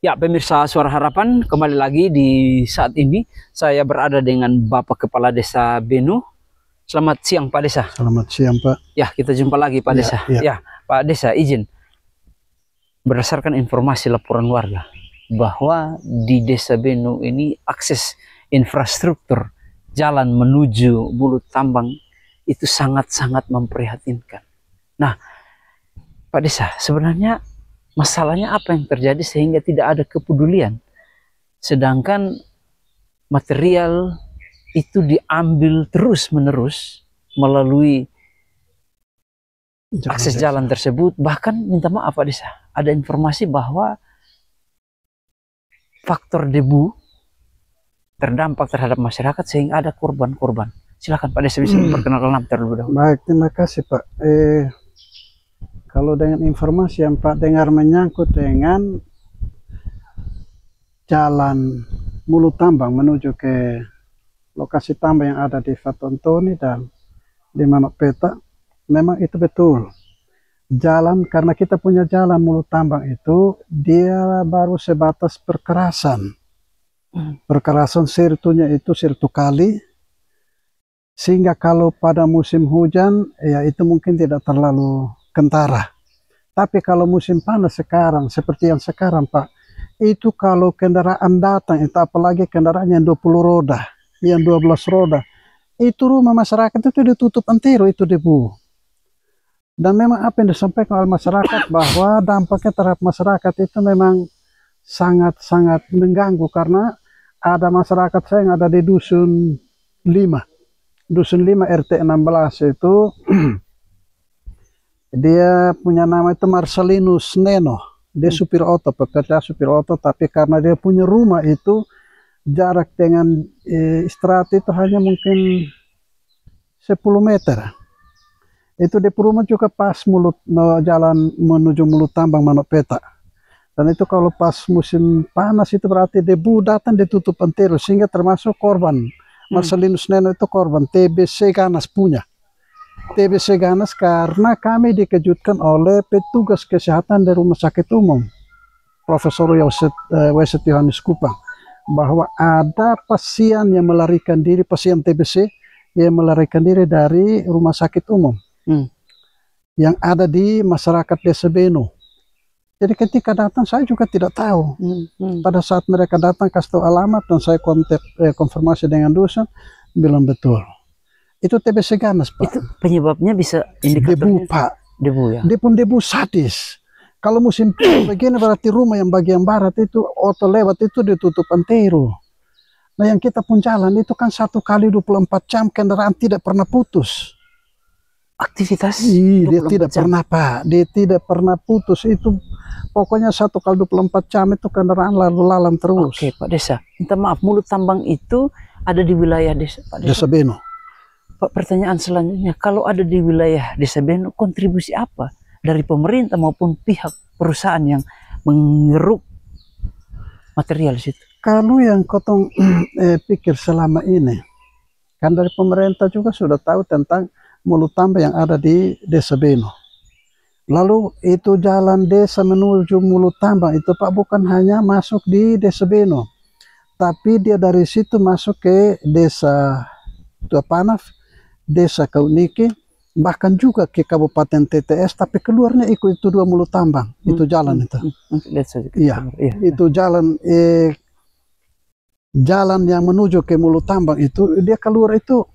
Ya, pemirsa Suara Harapan, kembali lagi di saat ini saya berada dengan Bapak Kepala Desa Benu. Selamat siang Pak Desa. Selamat siang Pak. Ya, kita jumpa lagi Pak Desa. Ya, Pak Desa, izin. Berdasarkan informasi laporan warga bahwa di Desa Benu ini akses infrastruktur jalan menuju Bulu Tambang itu sangat-sangat memprihatinkan. Nah, Pak Desa, sebenarnya masalahnya apa yang terjadi sehingga tidak ada kepedulian, sedangkan material itu diambil terus-menerus melalui akses jalan tersebut. Bahkan minta maaf Pak Desa, ada informasi bahwa faktor debu terdampak terhadap masyarakat sehingga ada korban-korban. Silakan Pak Desa bisa memperkenalkan nama terlebih dahulu. Baik, terima kasih Pak. Kalau dengan informasi yang Pak dengar menyangkut dengan jalan Mulu Tambang menuju ke lokasi tambang yang ada di Fatontoni dan di Manuk Petak, memang itu betul. Jalan, karena kita punya jalan Mulu Tambang itu, dia baru sebatas perkerasan. Perkerasan sirtunya itu sirtu kali, sehingga kalau pada musim hujan, ya itu mungkin tidak terlalu kentara. Tapi kalau musim panas sekarang, seperti yang sekarang Pak, itu kalau kendaraan datang, itu apalagi kendaraan yang 20 roda, yang 12 roda, itu rumah masyarakat itu ditutup antero, itu debu. Dan memang apa yang disampaikan oleh masyarakat bahwa dampaknya terhadap masyarakat itu memang sangat-sangat mengganggu, karena ada masyarakat saya yang ada di Dusun 5. Dusun 5 RT 16 itu dia punya nama itu Marcelinus Neno. Dia supir oto, pekerja supir oto, tapi karena dia punya rumah itu jarak dengan istirahat itu hanya mungkin 10 meter. Itu di rumah juga pas jalan menuju Mulu Tambang Manuk Petak. Dan itu kalau pas musim panas itu berarti debu datang ditutup antero, sehingga termasuk korban. Marcelinus Neno itu korban TBC Ganas punya. TBC Ganas karena kami dikejutkan oleh petugas kesehatan dari Rumah Sakit Umum Profesor Weset Yohanes Kupang, bahwa ada pasien yang melarikan diri, pasien TBC yang melarikan diri dari Rumah Sakit Umum yang ada di masyarakat Desa Benu. Jadi ketika datang saya juga tidak tahu. Pada saat mereka datang kasih tahu alamat dan saya konfirmasi dengan dusun, bilang betul. Itu TBC Ganas Pak. Itu penyebabnya bisa debu Pak. Debu ya. Dia pun debu sadis. Kalau musim begini berarti rumah yang bagian barat itu oto lewat itu ditutup antero. Nah yang kita pun jalan itu kan 1 kali 24 jam kendaraan tidak pernah putus. Aktivitas dia tidak jam. Pernah Pak. Dia tidak pernah putus itu. Pokoknya 1 kali 24 jam itu kendaraan lalu lalang terus. Oke Pak Desa, minta maaf, Mulu Tambang itu ada di wilayah desa Pak Desa? Desa Benu. Pak, pertanyaan selanjutnya, kalau ada di wilayah Desa Benu, kontribusi apa dari pemerintah maupun pihak perusahaan yang mengeruk material situ? Kalau yang kotong pikir selama ini, kan dari pemerintah juga sudah tahu tentang Mulu Tambang yang ada di Desa Benu. Lalu itu jalan desa menuju Mulu Tambang itu Pak bukan hanya masuk di Desa Benu, tapi dia dari situ masuk ke Desa Tuapanaf, Desa Kauniki, bahkan juga ke Kabupaten TTS, tapi keluarnya ikut itu 2 Mulu Tambang. Itu jalan itu. Iya, itu jalan jalan yang menuju ke Mulu Tambang itu dia keluar itu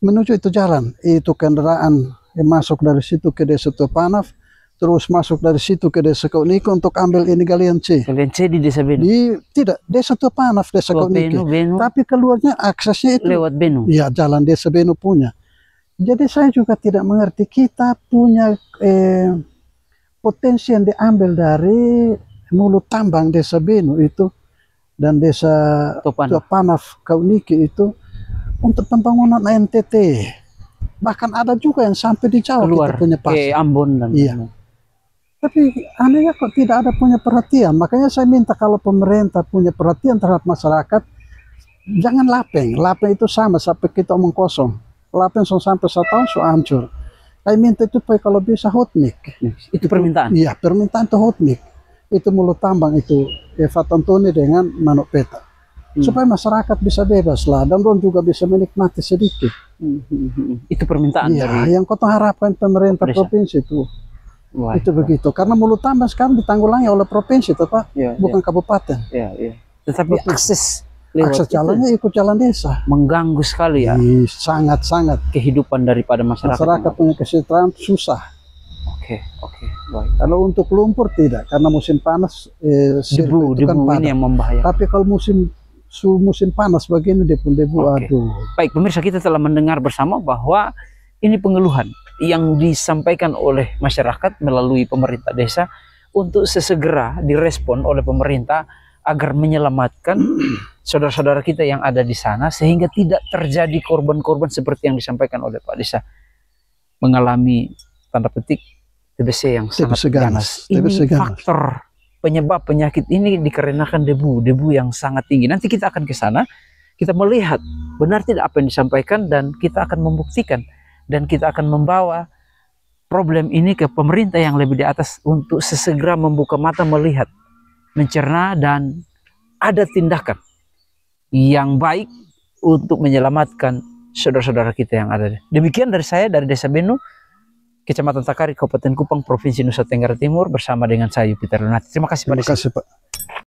menuju itu jalan. Itu kendaraan yang masuk dari situ ke Desa Tuapanaf, terus masuk dari situ ke Desa Kauniki untuk ambil ini galian C. Galian C di Desa Benu? Tidak, Desa Tuapanaf, Desa Kauniki. Tapi keluarnya aksesnya itu lewat Benu? Iya, jalan Desa Benu punya. Jadi saya juga tidak mengerti, kita punya potensi yang diambil dari Mulu Tambang Desa Benu itu dan Desa Tuapanaf Kauniki itu untuk pembangunan NTT. Bahkan ada juga yang sampai di Jawa keluar kita punya pasar. Ke Ambon dan iya. Tapi anehnya kok tidak ada punya perhatian. Makanya saya minta kalau pemerintah punya perhatian terhadap masyarakat, jangan lapeng. Lapeng itu sama sampai kita omong kosong. Lapeng sampai 1 tahun hancur. Saya minta itu kalau bisa hot mic. Itu permintaan? Iya, permintaan itu hot mic. itu mulut tambang itu Fatantoni dengan Manuk Peta. Supaya masyarakat bisa bebas lah dan orang juga bisa menikmati sedikit. Itu permintaan dari yang kau harapkan pemerintah provinsi itu. Itu begitu, karena mulut tambang sekarang ditanggulangi oleh provinsi, Pak, bukan kabupaten. Tetapi akses jalannya ikut jalan desa. Mengganggu sekali ya. Sangat-sangat kehidupan daripada masyarakat. Masyarakat punya kesejahteraan susah. Oke, baik. Kalau untuk lumpur tidak, karena musim panas debu ini yang membahayakan. Tapi kalau musim panas begini debu, aduh. Baik, pemirsa, kita telah mendengar bersama bahwa ini pengeluhan yang disampaikan oleh masyarakat melalui pemerintah desa untuk sesegera direspon oleh pemerintah agar menyelamatkan saudara-saudara kita yang ada di sana sehingga tidak terjadi korban-korban seperti yang disampaikan oleh Pak Desa, mengalami tanda petik TBC yang sangat ganas. Ini faktor penyebab penyakit ini dikarenakan debu yang sangat tinggi. Nanti kita akan ke sana, kita melihat benar tidak apa yang disampaikan dan kita akan membuktikan. Dan kita akan membawa problem ini ke pemerintah yang lebih di atas untuk sesegera membuka mata, melihat, mencerna, dan ada tindakan yang baik untuk menyelamatkan saudara-saudara kita yang ada. Demikian dari saya, dari Desa Benu, Kecamatan Takari, Kabupaten Kupang, Provinsi Nusa Tenggara Timur, bersama dengan saya Yupiter Lunati. Terima kasih Pak. Terima kasih Pak.